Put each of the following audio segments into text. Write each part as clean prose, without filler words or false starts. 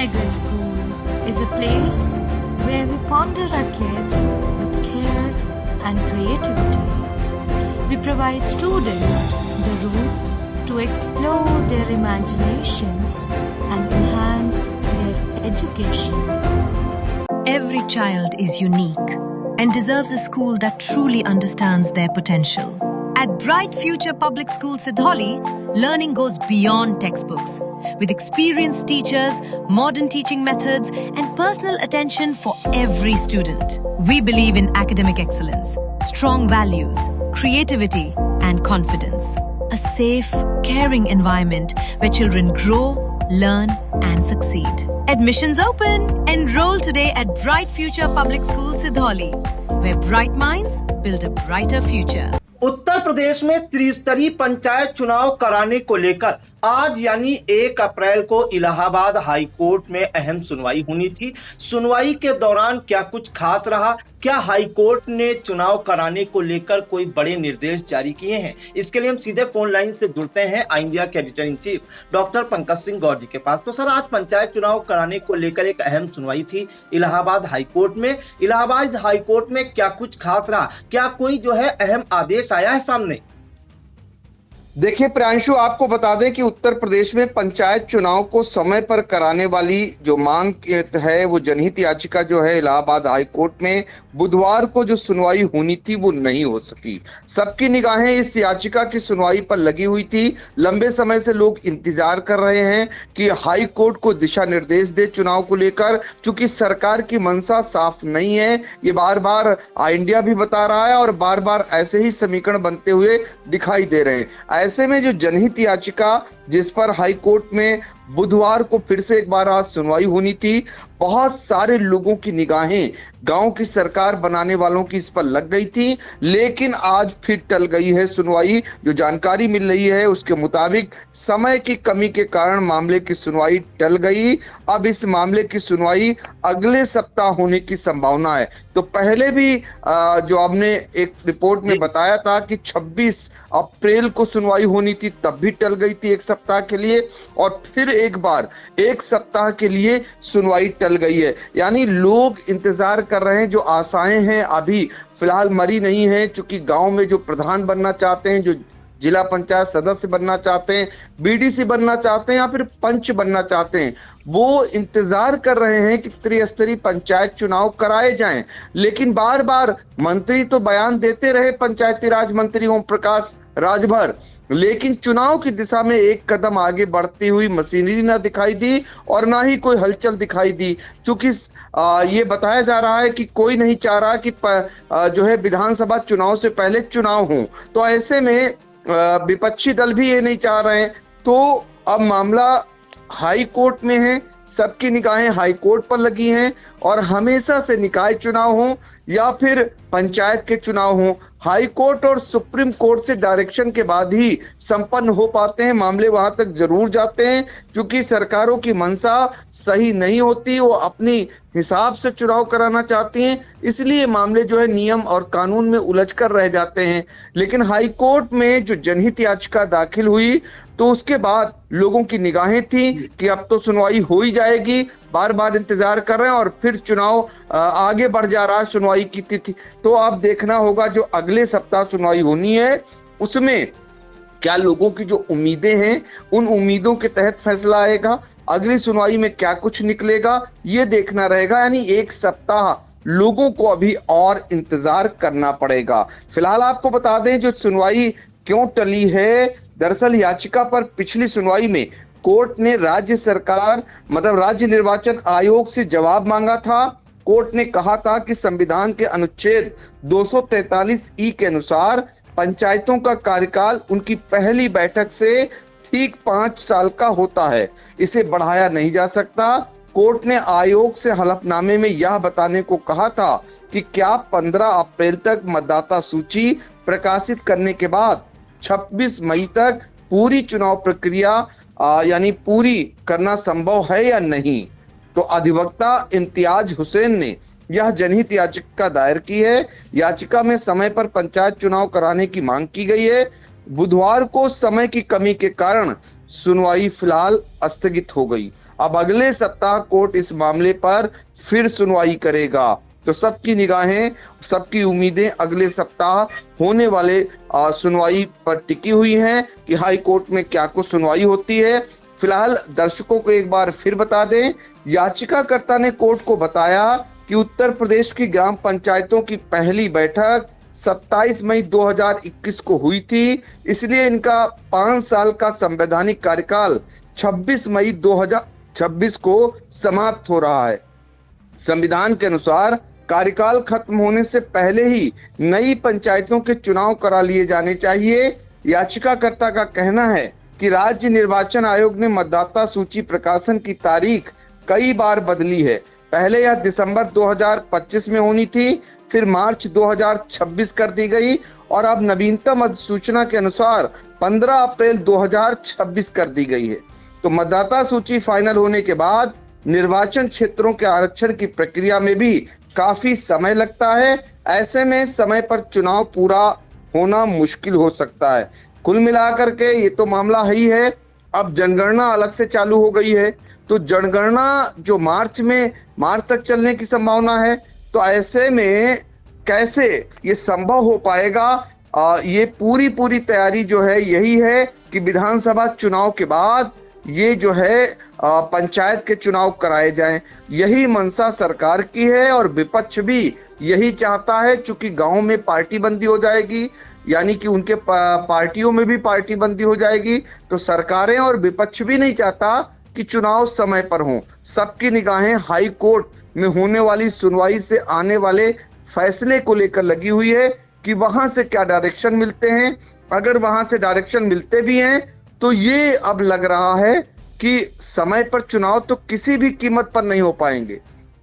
Vinayagar School is a place where we ponder our kids with care and creativity. We provide students the room to explore their imaginations and enhance their education. Every child is unique and deserves a school that truly understands their potential. At Bright Future Public School Sidholi, learning goes beyond textbooks. With experienced teachers, modern teaching methods, and personal attention for every student. We believe in academic excellence, strong values, creativity, and confidence. A safe, caring environment where children grow, learn, and succeed. Admissions open! Enroll today at Bright Future Public School Sidholi, where bright minds build a brighter future. Uttar Pradesh में त्रिस्तरीय पंचायत चुनाव कराने को लेकर आज यानी 1 अप्रैल को Allahabad high court में अहम सुनवाई होनी थी। सुनवाई के दौरान क्या कुछ खास रहा? क्या हाई कोर्ट ने चुनाव कराने को लेकर कोई बड़े निर्देश जारी किए हैं? इसके लिए हम सीधे फोन लाइन से जुड़ते हैं आई इंडिया के editor in chief doctor Pankaj Singh Gaur ji के पास। तो सर, आज पंचायत चुनाव कराने को लेकर एक अहम सुनवाई थी इलाहाबाद हाई कोर्ट में। इलाहाबाद हाई कोर्ट में क्या कुछ खास रहा? क्या कोई जो है अहम आदेश आया है सामने? देखिए प्रियांशु, आपको बता दें कि उत्तर प्रदेश में पंचायत चुनाव को समय पर कराने वाली जो मांग है, वो जनहित याचिका जो है इलाहाबाद हाई कोर्ट में बुधवार को जो सुनवाई होनी थी वो नहीं हो सकी। सबकी निगाहें इस याचिका की सुनवाई पर लगी हुई थी। लंबे समय से लोग इंतजार कर रहे हैं कि हाई कोर्ट को दिशा निर्देश दे चुनाव को लेकर, चूंकि सरकार की मंशा साफ नहीं है। ये बार बार इंडिया भी बता रहा है और बार बार ऐसे ही समीकरण बनते हुए दिखाई दे रहे हैं। ऐसे में जो जनहित याचिका जिस पर हाई कोर्ट में बुधवार को फिर से एक बार आज सुनवाई होनी थी, बहुत सारे लोगों की निगाहें गांव की सरकार बनाने वालों की इस पर लग गई थी, लेकिन आज फिर टल गई है सुनवाई। जो जानकारी मिल रही है उसके मुताबिक समय की कमी के कारण मामले की सुनवाई टल गई। अब इस मामले की सुनवाई अगले सप्ताह होने की संभावना है। तो पहले भी जो आपने एक रिपोर्ट में बताया था कि 26 अप्रैल को सुनवाई होनी थी, तब भी टल गई थी एक सप्ताह के लिए, और फिर एक बार एक सप्ताह के लिए सुनवाई टल गई है। यानी लोग इंतजार कर रहे हैं। जो आशाएं हैं अभी फिलहाल मरी नहीं है, क्योंकि गांव में जो प्रधान बनना चाहते हैं, जो जिला पंचायत सदस्य बनना चाहते हैं, बीडीसी बनना चाहते हैं या फिर पंच बनना चाहते हैं, वो इंतजार कर रहे हैं कि त्रिस्तरीय पंचायत चुनाव कराए जाएं। लेकिन बार बार मंत्री तो बयान देते रहे, पंचायती राज मंत्री ओम प्रकाश राजभर, लेकिन चुनाव की दिशा में एक कदम आगे बढ़ती हुई मशीनरी ना दिखाई दी और ना ही कोई हलचल दिखाई दी। चूंकि ये बताया जा रहा है कि कोई नहीं चाह रहा कि जो है विधानसभा चुनाव से पहले चुनाव हो, तो ऐसे में विपक्षी दल भी ये नहीं चाह रहे हैं। तो अब मामला हाई कोर्ट में है, सबकी निगाहें हाई कोर्ट पर लगी हैं, और हमेशा से निकाय चुनाव हो या फिर पंचायत के चुनाव हो, हाई कोर्ट और सुप्रीम कोर्ट से डायरेक्शन के बाद ही संपन्न हो पाते हैं। मामले वहां तक जरूर जाते हैं, क्योंकि सरकारों की मंशा सही नहीं होती, वो अपनी हिसाब से चुनाव कराना चाहती हैं, इसलिए मामले जो है नियम और कानून में उलझ कर रह जाते हैं। लेकिन हाई कोर्ट में जो जनहित याचिका दाखिल हुई, तो उसके बाद लोगों की निगाहें थी कि अब तो सुनवाई हो ही जाएगी, बार बार इंतजार कर रहे हैं, और फिर चुनाव आगे बढ़ जा रहा है सुनवाई की तिथि। तो अब देखना होगा जो अगले सप्ताह सुनवाई होनी है उसमें क्या लोगों की जो उम्मीदें हैं, उन उम्मीदों के तहत फैसला आएगा। अगली सुनवाई में क्या कुछ निकलेगा ये देखना रहेगा। यानी एक सप्ताह लोगों को अभी और इंतजार करना पड़ेगा। फिलहाल आपको बता दें जो सुनवाई क्यों टली है, दरअसल याचिका पर पिछली सुनवाई में कोर्ट ने राज्य सरकार मतलब राज्य निर्वाचन आयोग से जवाब मांगा था। कोर्ट ने कहा था कि संविधान के अनुच्छेद 243 के अनुसार पंचायतों का कार्यकाल उनकी पहली बैठक से ठीक 5 साल का होता है, इसे बढ़ाया नहीं जा सकता। कोर्ट ने आयोग से हलफनामे में यह बताने को कहा था कि क्या 15 अप्रैल तक मतदाता सूची प्रकाशित करने के बाद 26 मई तक पूरी चुनाव प्रक्रिया यानी पूरी करना संभव है या नहीं। तो अधिवक्ता इम्तियाज हुसैन ने यह जनहित याचिका दायर की है। याचिका में समय पर पंचायत चुनाव कराने की मांग की गई है। बुधवार को समय की कमी के कारण सुनवाई फिलहाल स्थगित हो गई। अब अगले सप्ताह कोर्ट इस मामले पर फिर सुनवाई करेगा। तो सबकी निगाहें, सबकी उम्मीदें अगले सप्ताह होने वाले सुनवाई पर टिकी हुई हैं कि हाई कोर्ट में क्या कुछ सुनवाई होती है। फिलहाल दर्शकों को एक बार फिर बता दें, याचिकाकर्ता ने कोर्ट को बताया कि उत्तर प्रदेश की ग्राम पंचायतों की पहली बैठक 27 मई 2021 को हुई थी, इसलिए इनका 5 साल का संवैधानिक कार्यकाल 26 मई 2026 को समाप्त हो रहा है। संविधान के अनुसार कार्यकाल खत्म होने से पहले ही नई पंचायतों के चुनाव करा लिए जाने चाहिए। याचिकाकर्ता का कहना है कि राज्य निर्वाचन आयोग ने मतदाता सूची प्रकाशन की तारीख कई बार बदली है। पहले यह दिसंबर 2025 में होनी थी, फिर मार्च 2026 कर दी गई और अब नवीनतम अधिसूचना के अनुसार 15 अप्रैल 2026 कर दी गई है। तो मतदाता सूची फाइनल होने के बाद निर्वाचन क्षेत्रों के आरक्षण की प्रक्रिया में भी काफी समय लगता है। ऐसे में समय पर चुनाव पूरा होना मुश्किल हो सकता है। कुल मिलाकर के ये तो मामला ही है। अब जनगणना अलग से चालू हो गई है, तो जनगणना जो मार्च तक चलने की संभावना है। तो ऐसे में कैसे ये संभव हो पाएगा? ये पूरी तैयारी जो है यही है कि विधानसभा चुनाव के बाद ये जो है पंचायत के चुनाव कराए जाएं। यही मंशा सरकार की है और विपक्ष भी यही चाहता है। चूंकि गांव में पार्टी बंदी हो जाएगी, यानी कि उनके पार्टियों में भी पार्टी बंदी हो जाएगी, तो सरकारें और विपक्ष भी नहीं चाहता कि चुनाव समय पर हों। सबकी निगाहें हाई कोर्ट में होने वाली सुनवाई से आने वाले फैसले को लेकर लगी हुई है कि वहां से क्या डायरेक्शन मिलते हैं। अगर वहां से डायरेक्शन मिलते भी हैं तो ये अब लग रहा है कि समय पर चुनाव तो किसी भी कीमत पर नहीं हो पाएंगे।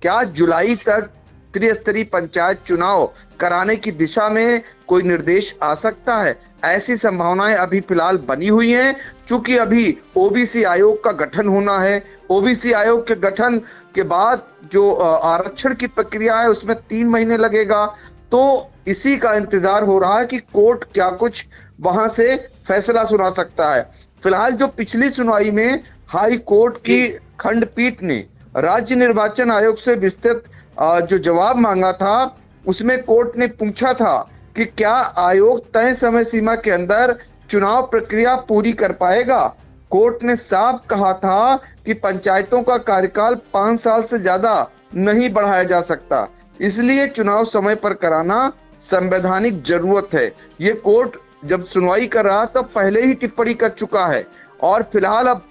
क्या जुलाई तक त्रिस्तरीय पंचायत चुनाव कराने की दिशा में कोई निर्देश आ सकता है? ऐसी संभावनाएं अभी फिलहाल बनी हुई हैं। चूंकि अभी ओबीसी आयोग का गठन होना है, ओबीसी आयोग के गठन के बाद जो आरक्षण की प्रक्रिया है उसमें 3 महीने लगेगा। तो इसी का इंतजार हो रहा है कि कोर्ट क्या कुछ वहां से फैसला सुना सकता है। फिलहाल जो पिछली सुनवाई में हाई कोर्ट की खंडपीठ ने राज्य निर्वाचन आयोग से विस्तृत जो जवाब मांगा था, उसमें कोर्ट ने पूछा था कि क्या आयोग तय समय सीमा के अंदर चुनाव प्रक्रिया पूरी कर पाएगा। कोर्ट ने साफ कहा था कि पंचायतों का कार्यकाल 5 साल से ज्यादा नहीं बढ़ाया जा सकता, इसलिए चुनाव समय पर कराना संवैधानिक जरूरत है। ये कोर्ट जब सुनवाई कर रहा तब पहले ही टिप्पणी कर चुका है और फिलहाल अब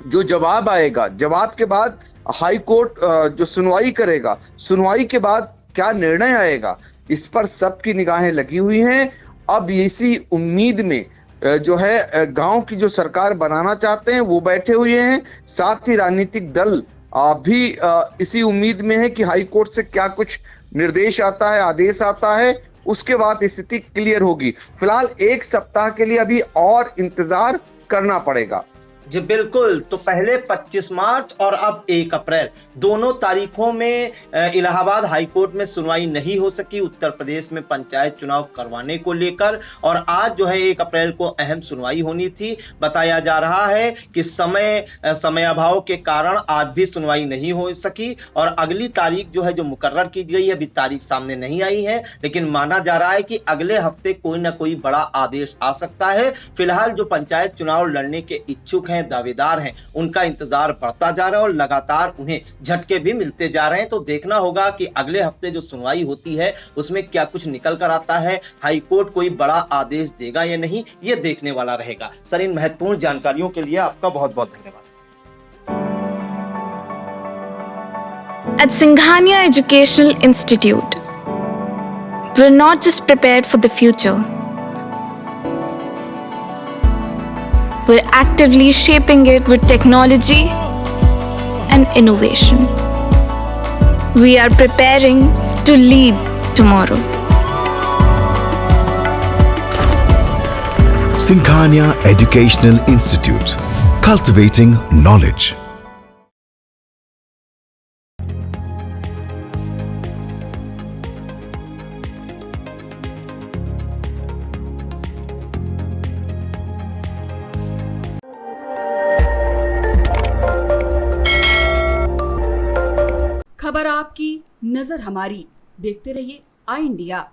जो जवाब आएगा, जवाब के बाद हाई कोर्ट जो सुनवाई करेगा, सुनवाई के बाद क्या निर्णय आएगा, इस पर सबकी निगाहें लगी हुई हैं। अब इसी उम्मीद में जो है गांव की जो सरकार बनाना चाहते हैं वो बैठे हुए हैं, साथ ही राजनीतिक दल भी इसी उम्मीद में है कि हाई कोर्ट से क्या कुछ निर्देश आता है, आदेश आता है, उसके बाद स्थिति क्लियर होगी। फिलहाल 1 सप्ताह के लिए अभी और इंतजार करना पड़ेगा। जी बिल्कुल। तो पहले 25 मार्च और अब 1 अप्रैल दोनों तारीखों में इलाहाबाद हाई कोर्ट में सुनवाई नहीं हो सकी उत्तर प्रदेश में पंचायत चुनाव करवाने को लेकर, और आज जो है 1 अप्रैल को अहम सुनवाई होनी थी। बताया जा रहा है कि समय अभाव के कारण आज भी सुनवाई नहीं हो सकी और अगली तारीख जो है जो मुकर्रर की गई है, अभी तारीख सामने नहीं आई है, लेकिन माना जा रहा है कि अगले हफ्ते कोई ना कोई बड़ा आदेश आ सकता है। फिलहाल जो पंचायत चुनाव लड़ने के इच्छुक दावेदार हैं, उनका इंतजार बढ़ता जा रहा है और लगातार उन्हें झटके भी मिलते जा रहे हैं। तो देखना होगा कि अगले हफ्ते जो सुनवाई होती है उसमें क्या कुछ निकल कर आता है, हाई कोर्ट कोई बड़ा आदेश देगा या नहीं, ये देखने वाला रहेगा। सर, इन महत्वपूर्ण जानकारियों के लिए आपका बहुत बहुत धन्यवाद। At Singhania Educational Institute, we're not just prepared for the future. We're actively shaping it with technology and innovation. We are preparing to lead tomorrow. Singhania Educational Institute, cultivating knowledge. खबर आपकी, नजर हमारी। देखते रहिए आई इंडिया।